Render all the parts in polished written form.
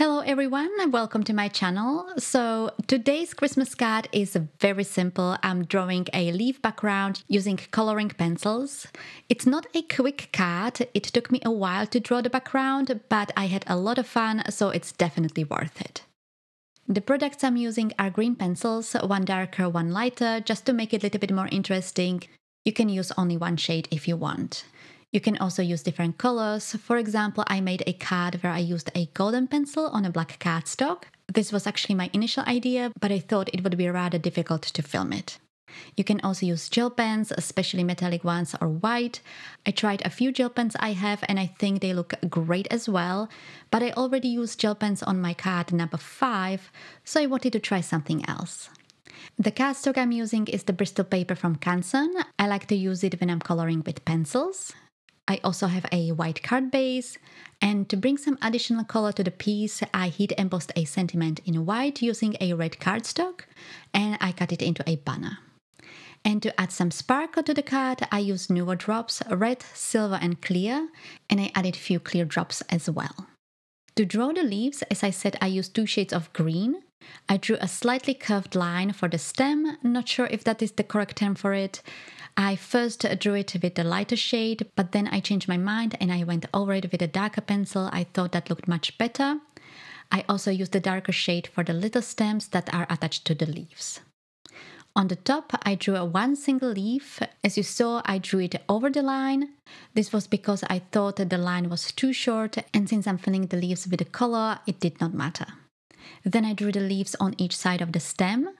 Hello everyone and welcome to my channel. So today's Christmas card is very simple. I'm drawing a leaf background using coloring pencils. It's not a quick card. It took me a while to draw the background, but I had a lot of fun, so it's definitely worth it. The products I'm using are green pencils, one darker, one lighter, just to make it a little bit more interesting. You can use only one shade if you want. You can also use different colors. For example, I made a card where I used a golden pencil on a black cardstock. This was actually my initial idea, but I thought it would be rather difficult to film it. You can also use gel pens, especially metallic ones or white. I tried a few gel pens I have and I think they look great as well, but I already used gel pens on my card number 5, so I wanted to try something else. The cardstock I'm using is the Bristol paper from Canson. I like to use it when I'm coloring with pencils. I also have a white card base, and to bring some additional color to the piece, I heat embossed a sentiment in white using a red cardstock, and I cut it into a banner. And to add some sparkle to the card, I used Nuvo Drops, red, silver and clear, and I added a few clear drops as well. To draw the leaves, as I said, I used 2 shades of green. I drew a slightly curved line for the stem, not sure if that is the correct term for it. I first drew it with the lighter shade, but then I changed my mind and I went over it with a darker pencil. I thought that looked much better. I also used the darker shade for the little stems that are attached to the leaves. On the top, I drew one single leaf. As you saw, I drew it over the line. This was because I thought the line was too short, and since I'm filling the leaves with the color, it did not matter. Then I drew the leaves on each side of the stem.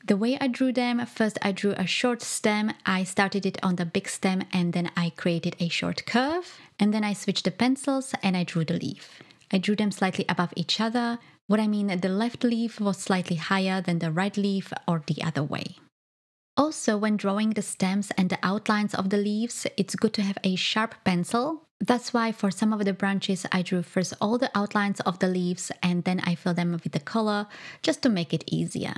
The way I drew them, first I drew a short stem, I started it on the big stem and then I created a short curve, and then I switched the pencils and I drew the leaf. I drew them slightly above each other. What I mean, the left leaf was slightly higher than the right leaf or the other way. Also, when drawing the stems and the outlines of the leaves, it's good to have a sharp pencil. That's why for some of the branches I drew first all the outlines of the leaves and then I filled them with the color just to make it easier.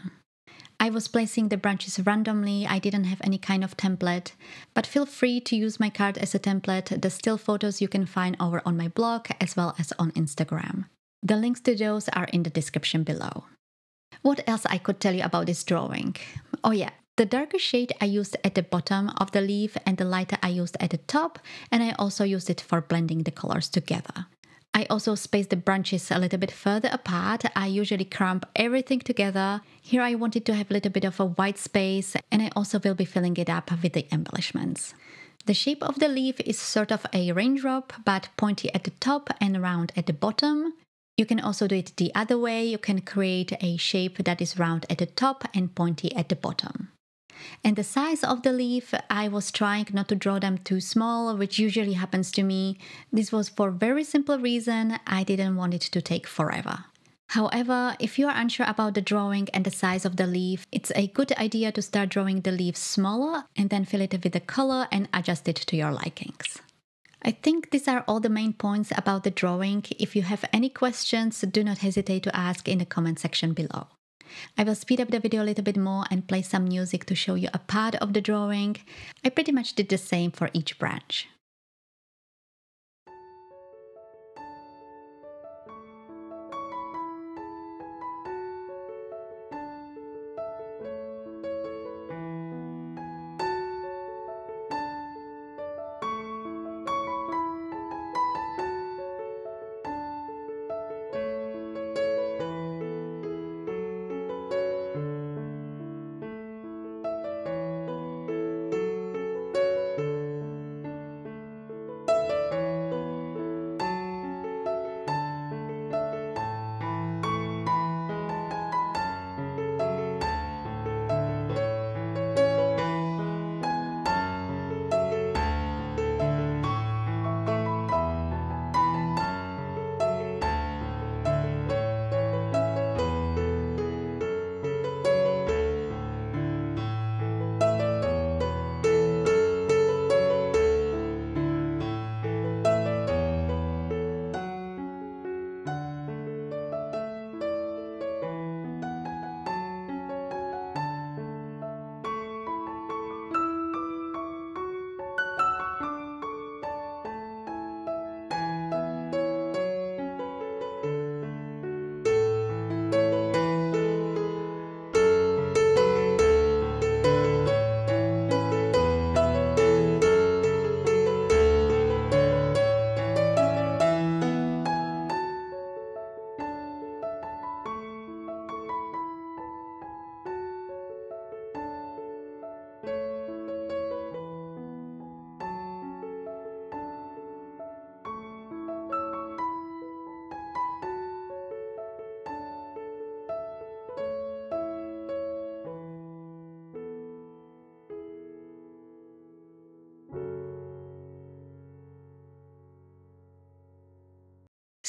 I was placing the branches randomly, I didn't have any kind of template, but feel free to use my card as a template. The still photos you can find over on my blog as well as on Instagram. The links to those are in the description below. What else I could tell you about this drawing? Oh yeah. The darker shade I used at the bottom of the leaf and the lighter I used at the top, and I also used it for blending the colors together. I also spaced the branches a little bit further apart. I usually clump everything together. Here I wanted to have a little bit of a white space, and I also will be filling it up with the embellishments. The shape of the leaf is sort of a raindrop, but pointy at the top and round at the bottom. You can also do it the other way. You can create a shape that is round at the top and pointy at the bottom. And the size of the leaf, I was trying not to draw them too small, which usually happens to me. This was for a very simple reason. I didn't want it to take forever. However, if you are unsure about the drawing and the size of the leaf, it's a good idea to start drawing the leaves smaller and then fill it with the color and adjust it to your likings. I think these are all the main points about the drawing. If you have any questions, do not hesitate to ask in the comment section below. I will speed up the video a little bit more and play some music to show you a part of the drawing. I pretty much did the same for each branch.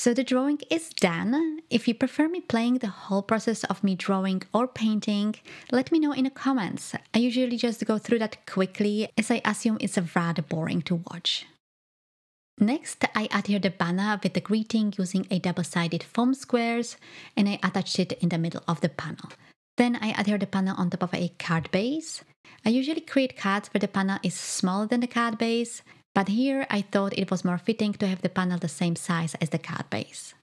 So the drawing is done. If you prefer me playing the whole process of me drawing or painting, let me know in the comments. I usually just go through that quickly as I assume it's rather boring to watch. Next, I adhere the banner with the greeting using a double-sided foam squares and I attached it in the middle of the panel. Then I adhere the panel on top of a card base. I usually create cards where the panel is smaller than the card base, but here I thought it was more fitting to have the panel the same size as the card base.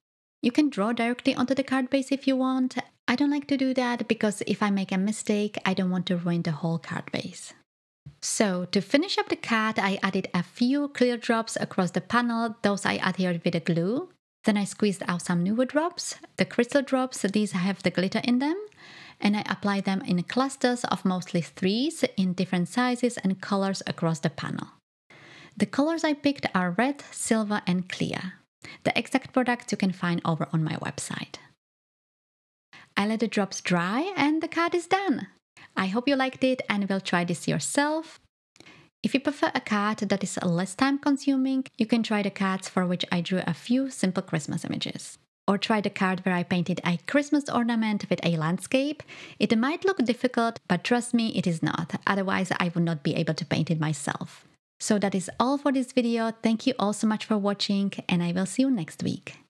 You can draw directly onto the card base if you want. I don't like to do that because if I make a mistake, I don't want to ruin the whole card base. So to finish up the card, I added a few clear drops across the panel. Those I adhered with the glue. Then I squeezed out some Nuvo drops, the crystal drops, these have the glitter in them, and I applied them in clusters of mostly 3s in different sizes and colors across the panel. The colors I picked are red, silver and clear. The exact products you can find over on my website. I let the drops dry and the card is done. I hope you liked it and will try this yourself. If you prefer a card that is less time consuming, you can try the cards for which I drew a few simple Christmas images. Or try the card where I painted a Christmas ornament with a landscape. It might look difficult, but trust me, it is not. Otherwise, I would not be able to paint it myself. So that is all for this video. Thank you all so much for watching and I will see you next week.